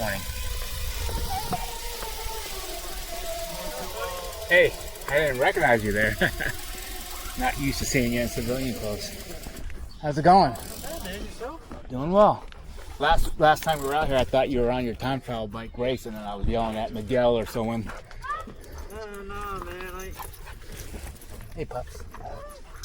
Morning. Hey, I didn't recognize you there. Not used to seeing you in civilian clothes. How's it going? Good, man. Yourself? Doing well. Last time we were out here, I thought you were on your time trial bike race, and then I was yelling at Miguel or someone. No, man. Hey, pups.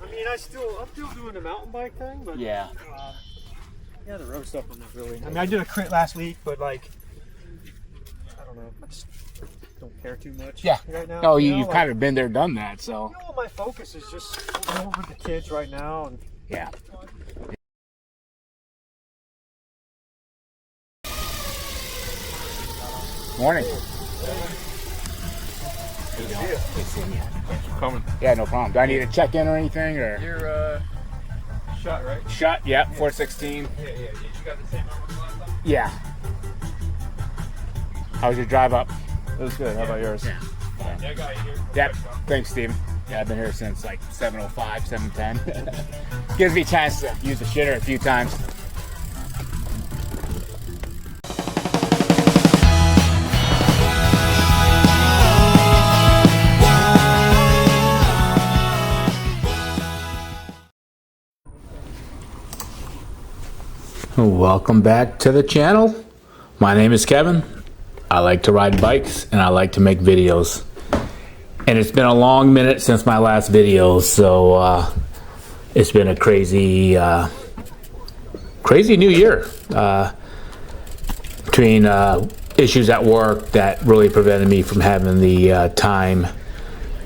I mean, I'm still doing the mountain bike thing, but Yeah. Yeah, the road stuff I'm not really. I mean, I did a crit last week, but like, I don't know. I just don't care too much. Yeah. Right now. Oh, you've kind of been there, done that, so. You know, my focus is just with the kids right now, and Yeah. Morning. Good to see you. Good seeing you. Thanks for coming. Yeah, no problem. Do I need to check in or anything, or? You're shot, right? Shot, yeah, 416. Yeah. You got the same number last time? Yeah. How was your drive up? It was good. How about yours? Yeah. Yeah, I got you here. Yep. Thanks, Steven. Yeah, I've been here since like 7:05, 7:10. Gives me a chance to use the shitter a few times. Welcome back to the channel. My name is Kevin. I like to ride bikes and I like to make videos. And it's been a long minute since my last video, so it's been a crazy new year. Between issues at work that really prevented me from having the time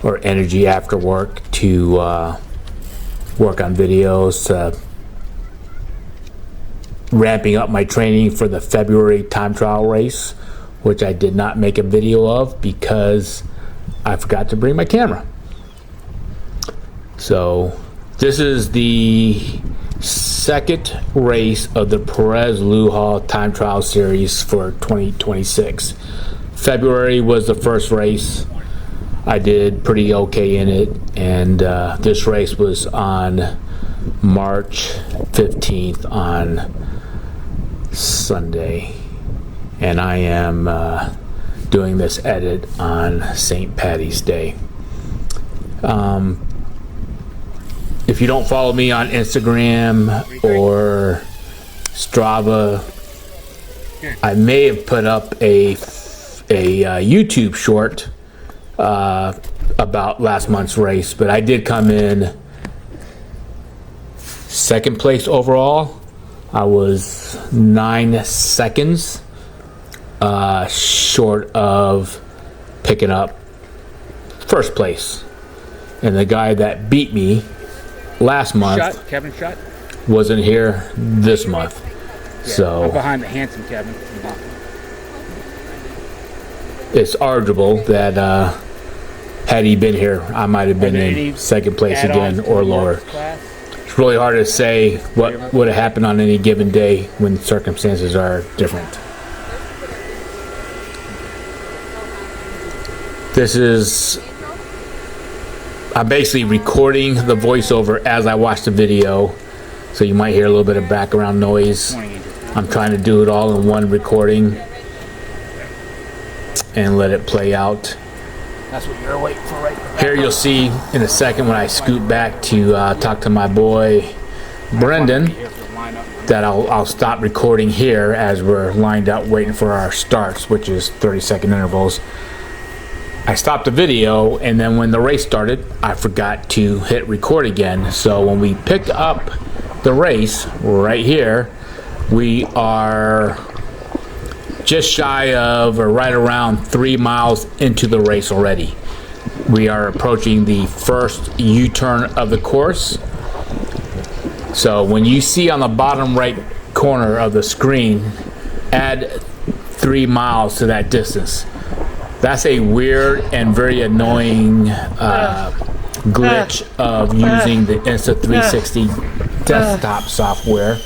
or energy after work to work on videos, ramping up my training for the February time trial race, which I did not make a video of because I forgot to bring my camera. So this is the second race of the Perezluha time trial series for 2026. February was the first race. I did pretty okay in it, and this race was on March 15th on Sunday, and I am doing this edit on St. Patty's Day. If you don't follow me on Instagram or Strava, I may have put up a YouTube short about last month's race, but I did come in second place overall. I was 9 seconds short of picking up first place, and the guy that beat me last month, Kevin Shut, wasn't here this month. Yeah, so I'm behind the handsome Kevin. It's arguable that had he been here, I might have been in second place again or lower. It's really hard to say what would have happened on any given day when circumstances are different. I'm basically recording the voiceover as I watch the video, so you might hear a little bit of background noise. I'm trying to do it all in one recording and let it play out. That's what you're waiting for right now. Here you'll see in a second when I scoot back to talk to my boy Brendan that I'll stop recording here as we're lined up waiting for our starts, which is 30-second intervals. I stopped the video, and then when the race started, I forgot to hit record again. So when we picked up the race right here, we are just shy of, or right around 3 miles into the race already. We are approaching the first U-turn of the course. So when you see on the bottom right corner of the screen, add 3 miles to that distance. That's a weird and very annoying glitch of using the Insta360 desktop software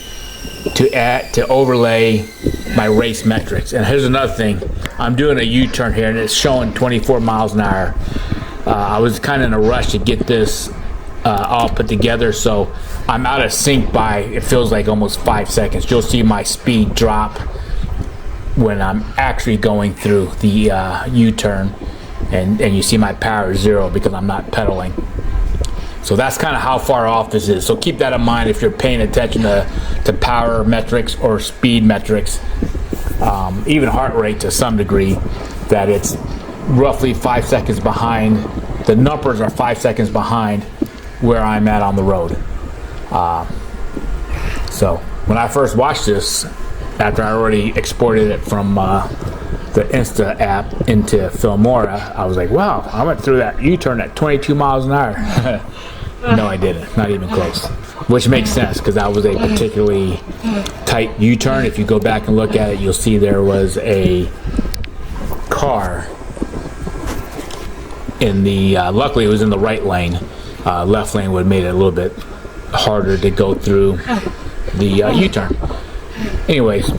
to overlay my race metrics. And here's another thing. I'm doing a U-turn here and it's showing 24 miles an hour. I was kind of in a rush to get this all put together, so I'm out of sync by, it feels like almost 5 seconds. You'll see my speed drop when I'm actually going through the U-turn, and you see my power is 0 because I'm not pedaling. So that's kind of how far off this is. So keep that in mind if you're paying attention to power metrics or speed metrics, even heart rate to some degree, that it's roughly 5 seconds behind. The numbers are 5 seconds behind where I'm at on the road. So when I first watched this, after I already exported it from the Insta app into Filmora, I was like, wow, I went through that U-turn at 22 miles an hour. No, I didn't. Not even close. Which makes sense because that was a particularly tight U-turn. If you go back and look at it, you'll see there was a car in the, luckily it was in the right lane. Left lane would have made it a little bit harder to go through the U-turn. Anyways,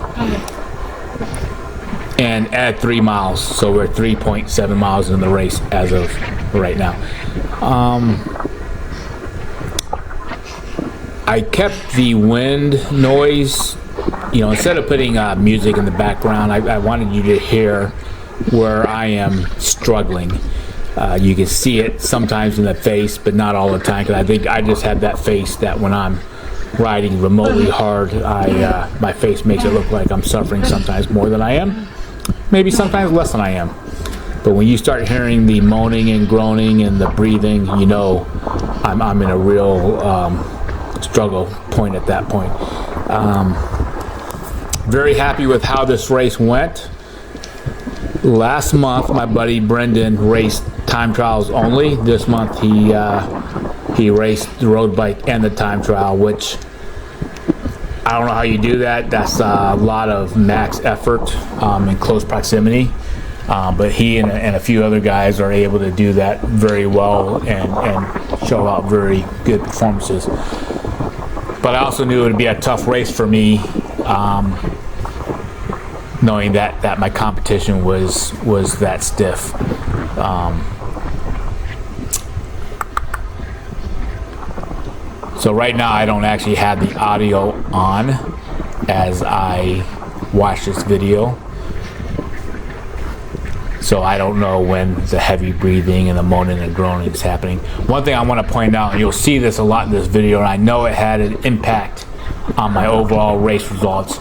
and add 3 miles, so we're 3.7 miles in the race as of right now. I kept the wind noise, instead of putting music in the background, I wanted you to hear where I am struggling. You can see it sometimes in the face, but not all the time, because I think I just have that face that when I'm riding remotely hard, my face makes it look like I'm suffering sometimes more than I am, maybe sometimes less than I am. But when you start hearing the moaning and groaning and the breathing, I'm in a real struggle point at that point. Very happy with how this race went. Last month, my buddy Brendan raced time trials only. This month, he raced the road bike and the time trial, which I don't know how you do that. That's a lot of max effort in close proximity. But he and a few other guys are able to do that very well and show out very good performances. But I also knew it would be a tough race for me, knowing that my competition was that stiff. So right now I don't actually have the audio on as I watch this video. So I don't know when the heavy breathing and the moaning and groaning is happening. One thing I want to point out, and you'll see this a lot in this video, and I know it had an impact on my overall race results.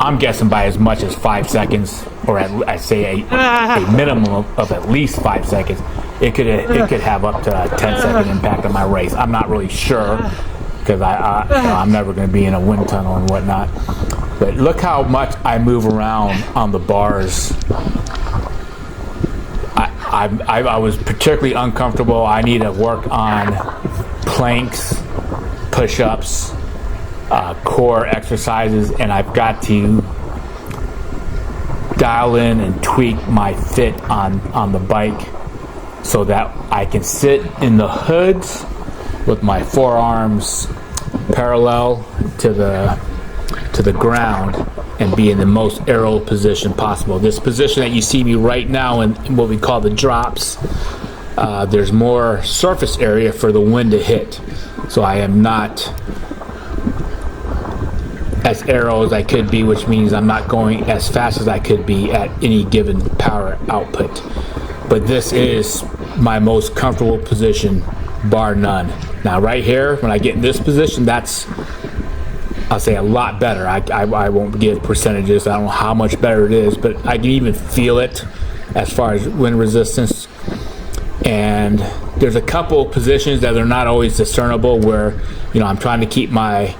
I'm guessing by as much as 5 seconds, or I'd say a minimum of at least 5 seconds. It could have up to a 10-second impact on my race. I'm not really sure because I'm never going to be in a wind tunnel and whatnot. But look how much I move around on the bars. I was particularly uncomfortable. I need to work on planks, push-ups, core exercises, and I've got to dial in and tweak my fit on the bike so that I can sit in the hoods with my forearms parallel to the ground and be in the most aero position possible. This position that you see me right now in what we call the drops, there's more surface area for the wind to hit. So I am not as aero as I could be, which means I'm not going as fast as I could be at any given power output. But this is my most comfortable position, bar none. Now right here, when I get in this position, that's, I'll say, a lot better. I won't give percentages. I don't know how much better it is, but I can even feel it as far as wind resistance. And there's a couple positions that are not always discernible where, I'm trying to keep my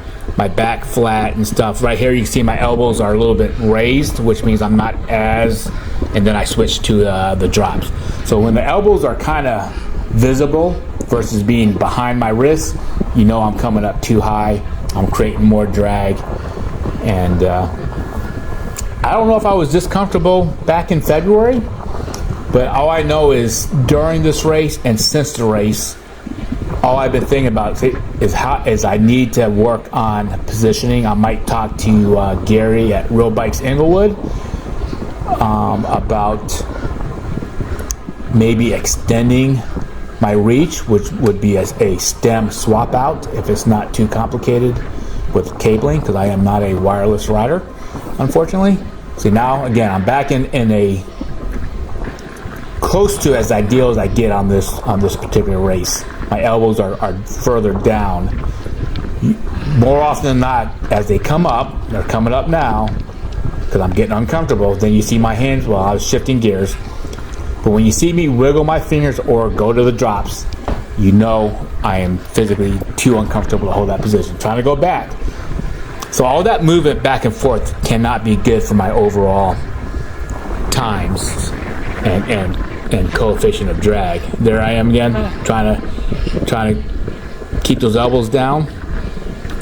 back flat and stuff. Right here you can see my elbows are a little bit raised, which means I'm not as, and then I switch to the drops. So when the elbows are kind of visible versus being behind my wrist, I'm coming up too high. I'm creating more drag. And I don't know if I was this comfortable back in February, but all I know is during this race and since the race, all I've been thinking about is I need to work on positioning. I might talk to Gary at Real Bikes Inglewood about maybe extending my reach, which would be as a stem swap out if it's not too complicated with cabling, because I am not a wireless rider, unfortunately. See, now again, I'm back in a close to as ideal as I get on this particular race. My elbows are further down. More often than not, as they come up, they're coming up now, because I'm getting uncomfortable, then you see my hands while I was shifting gears. But when you see me wiggle my fingers or go to the drops, you know I am physically too uncomfortable to hold that position. Trying to go back. So all that movement back and forth cannot be good for my overall times and coefficient of drag. There I am again, trying to keep those elbows down,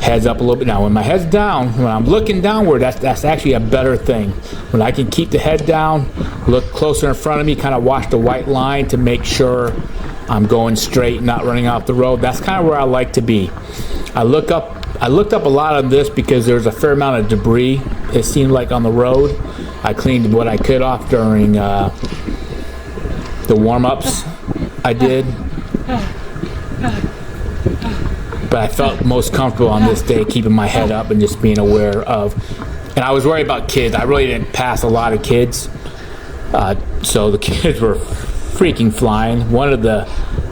heads up a little bit. Now when my head's down, when I'm looking downward, that's actually a better thing. When I can keep the head down, look closer in front of me, kind of watch the white line to make sure I'm going straight, not running off the road. That's kind of where I like to be. I looked up a lot of this because there's a fair amount of debris, it seemed like, on the road. I cleaned what I could off during the warm-ups I did. But I felt most comfortable on this day keeping my head up and just being aware of. And I was worried about kids. I really didn't pass a lot of kids. So the kids were freaking flying. One of the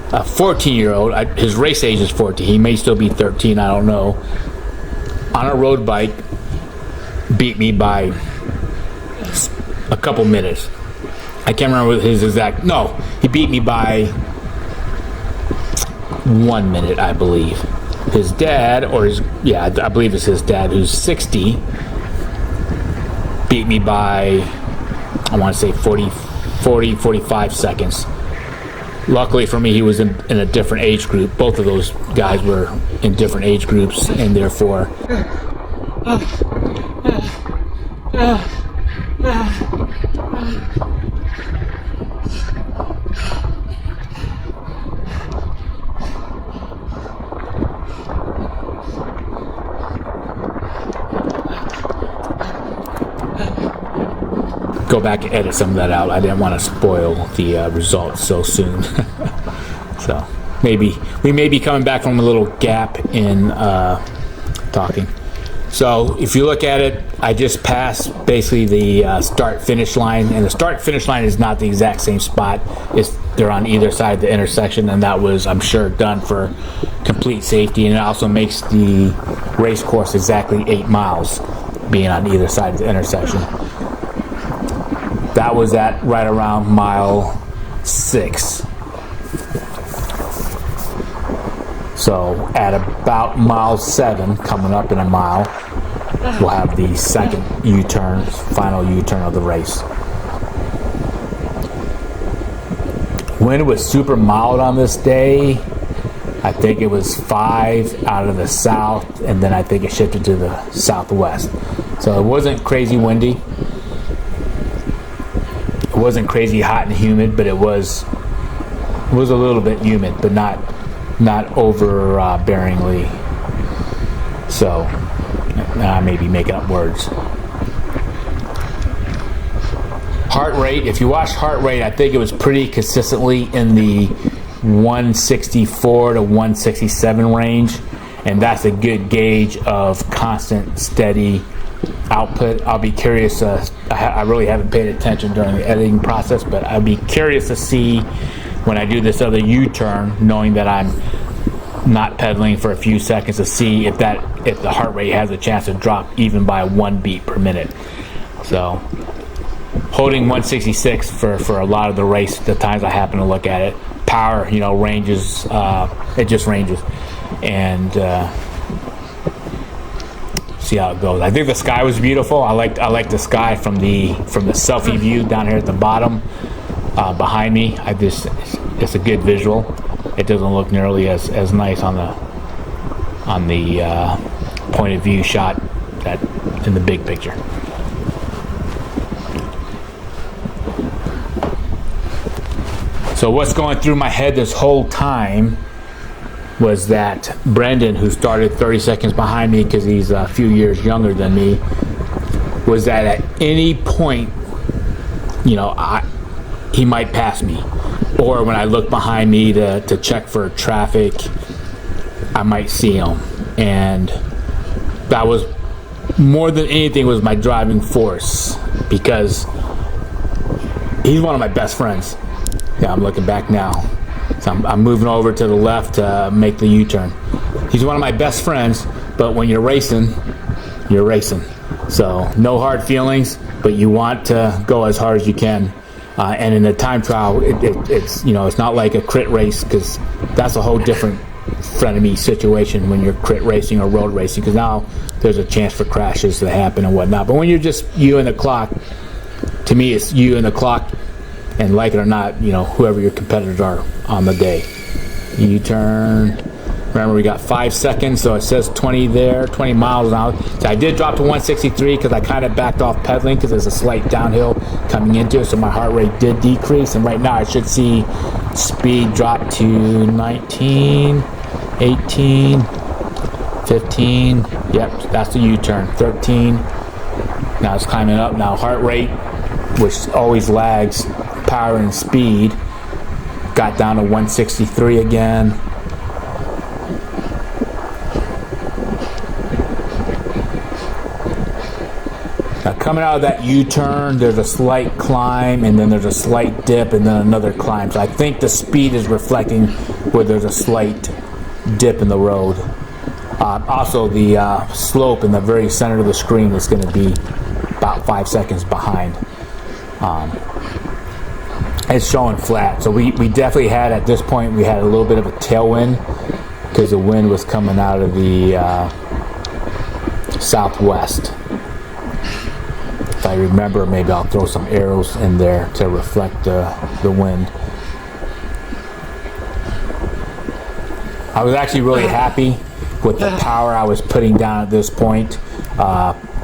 14-year-old, his race age is 14. He may still be 13, I don't know. On a road bike, beat me by a couple minutes. I can't remember his exact. No, he beat me by 1 minute, I believe. His dad, I believe it's his dad, who's 60, beat me by, I want to say 45 seconds. Luckily for me, he was in a different age group. Both of those guys were in different age groups, and therefore go back and edit some of that out. I didn't want to spoil the results so soon. So we may be coming back from a little gap in talking. So if you look at it, I just passed basically the start-finish line, and the start-finish line is not the exact same spot. They're on either side of the intersection, and that was, I'm sure, done for complete safety, and it also makes the race course exactly 8 miles, being on either side of the intersection. That was at right around mile 6. So at about mile 7, coming up in a mile, we'll have the second U-turn, final U-turn of the race. Wind was super mild on this day. I think it was 5 out of the south, and then I think it shifted to the southwest. So it wasn't crazy windy. It wasn't crazy hot and humid, but it was a little bit humid, but not overbearingly. So I may be making up words. Heart rate, if you watch heart rate, I think it was pretty consistently in the 164 to 167 range, and that's a good gauge of constant, steady output. I'll be curious. I really haven't paid attention during the editing process, but I'd be curious to see when I do this other U-turn, knowing that I'm not pedaling for a few seconds, to see if the heart rate has a chance to drop even by 1 beat per minute. So holding 166 for a lot of the race, the times I happen to look at it. Power, ranges. It just ranges, and see how it goes. I think the sky was beautiful. I like the sky from the selfie view down here at the bottom behind me. It's a good visual. It doesn't look nearly as nice on the point of view shot that in the big picture. So what's going through my head this whole time was that Brendan, who started 30 seconds behind me because he's a few years younger than me, was that at any point, he might pass me. Or when I look behind me to check for traffic, I might see him. And that was, more than anything, was my driving force. because he's one of my best friends. Yeah, I'm looking back now. So I'm moving over to the left to make the U-turn. He's one of my best friends, but when you're racing, you're racing. So no hard feelings, but you want to go as hard as you can. And in a time trial, it's it's not like a crit race, because that's a whole different frenemy situation when you're crit racing or road racing, because now there's a chance for crashes to happen and whatnot. But when you're just you and the clock, to me it's you and the clock, and like it or not, whoever your competitors are on the day. U-turn. Remember, we got 5 seconds, so it says 20 there, 20 miles an hour. So I did drop to 163 because I kind of backed off pedaling because there's a slight downhill coming into it, so my heart rate did decrease. And right now I should see speed drop to 19, 18, 15. Yep, that's the U-turn. 13. Now it's climbing up. Now heart rate, which always lags power and speed, got down to 163 again. Now coming out of that U-turn, there's a slight climb, and then there's a slight dip, and then another climb. So I think the speed is reflecting where there's a slight dip in the road. Also, the slope in the very center of the screen is going to be about 5 seconds behind. It's showing flat, so we definitely had, at this point, we had a little bit of a tailwind because the wind was coming out of the southwest. If I remember, maybe I'll throw some arrows in there to reflect the wind. I was actually really happy with the power I was putting down at this point,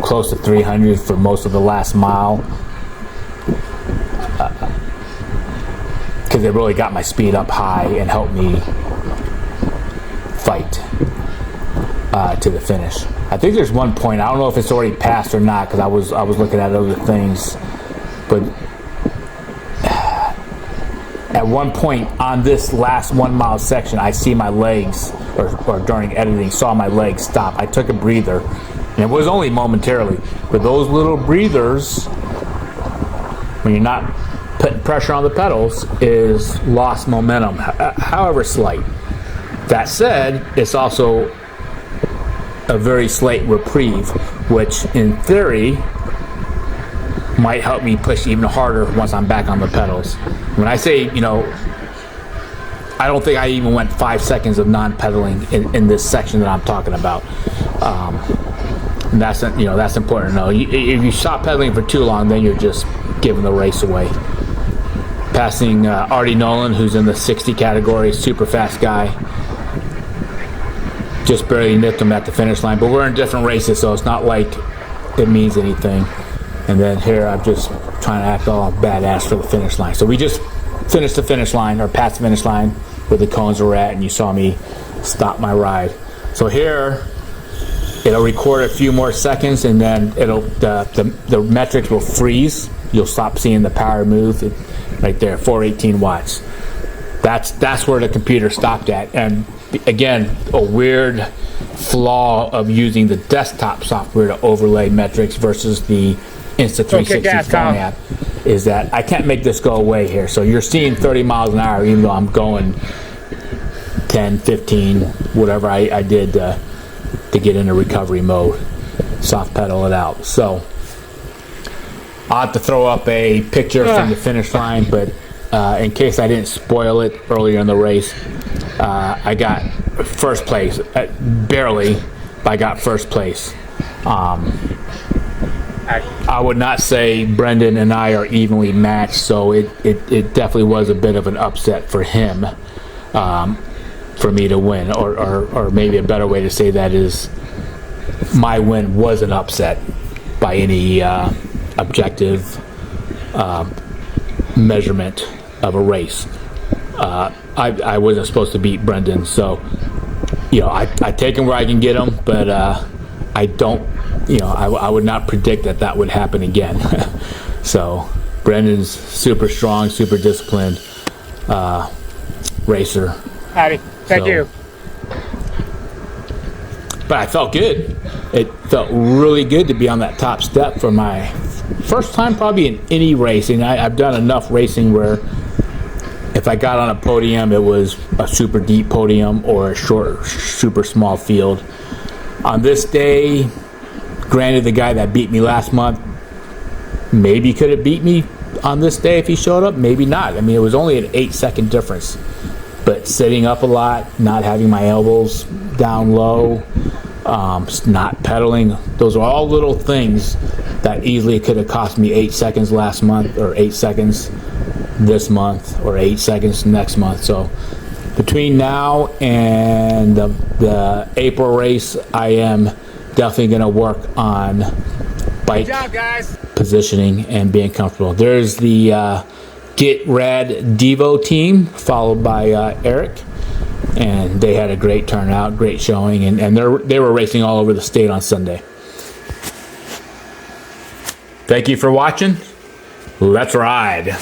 close to 300 for most of the last mile. Because it really got my speed up high and helped me fight to the finish. I think there's one point, I don't know if it's already passed or not, because I was looking at other things, but at one point on this last 1 mile section, I see my legs, or during editing, saw my legs stop. I took a breather, and it was only momentarily, but those little breathers, when you're not putting pressure on the pedals, is lost momentum, however slight. That said, it's also a very slight reprieve, which in theory might help me push even harder once I'm back on the pedals. When I say, I don't think I even went 5 seconds of non-pedaling in this section that I'm talking about. And that's important to know. If you stop pedaling for too long, then you're just giving the race away. Passing Artie Nolan, who's in the 60 category, super fast guy. Just barely nipped him at the finish line, but we're in different races, so it's not like it means anything. And then here I'm just trying to act all badass for the finish line. So we just finished the finish line, or passed the finish line where the cones were at, and you saw me stop my ride. So here it'll record a few more seconds, and then the metrics will freeze. You'll stop seeing the power move. Right there, 418 watts. That's where the computer stopped at. And again, a weird flaw of using the desktop software to overlay metrics versus the Insta360 phone app is that I can't make this go away here. So you're seeing 30 miles an hour even though I'm going 10, 15, whatever I did to get into recovery mode. Soft pedal it out. So I'll have to throw up a picture from the finish line, but in case I didn't spoil it earlier in the race, I got first place, barely, but I got first place. I would not say Brendan and I are evenly matched, so it definitely was a bit of an upset for him, for me to win, or maybe a better way to say that is my win was an upset by any objective measurement of a race. I wasn't supposed to beat Brendan, so I take him where I can get him, but I don't, I would not predict that would happen again. So Brendan's super strong, super disciplined racer. Howdy, thank you. But I felt good. It felt really good to be on that top step for my first time probably in any racing. I've done enough racing where if I got on a podium, it was a super deep podium or a short, super small field. On this day, granted, the guy that beat me last month maybe could have beat me on this day if he showed up, maybe not. I mean, it was only an 8-second difference. But sitting up a lot, not having my elbows down low, not pedaling, those are all little things that easily could have cost me 8 seconds last month, or 8 seconds this month, or 8 seconds next month. So between now and the April race, I am definitely going to work on bike positioning and being comfortable. There's the Get Rad Devo team, followed by Eric, and they had a great turnout, great showing, and they were racing all over the state on Sunday. Thank you for watching. Let's ride.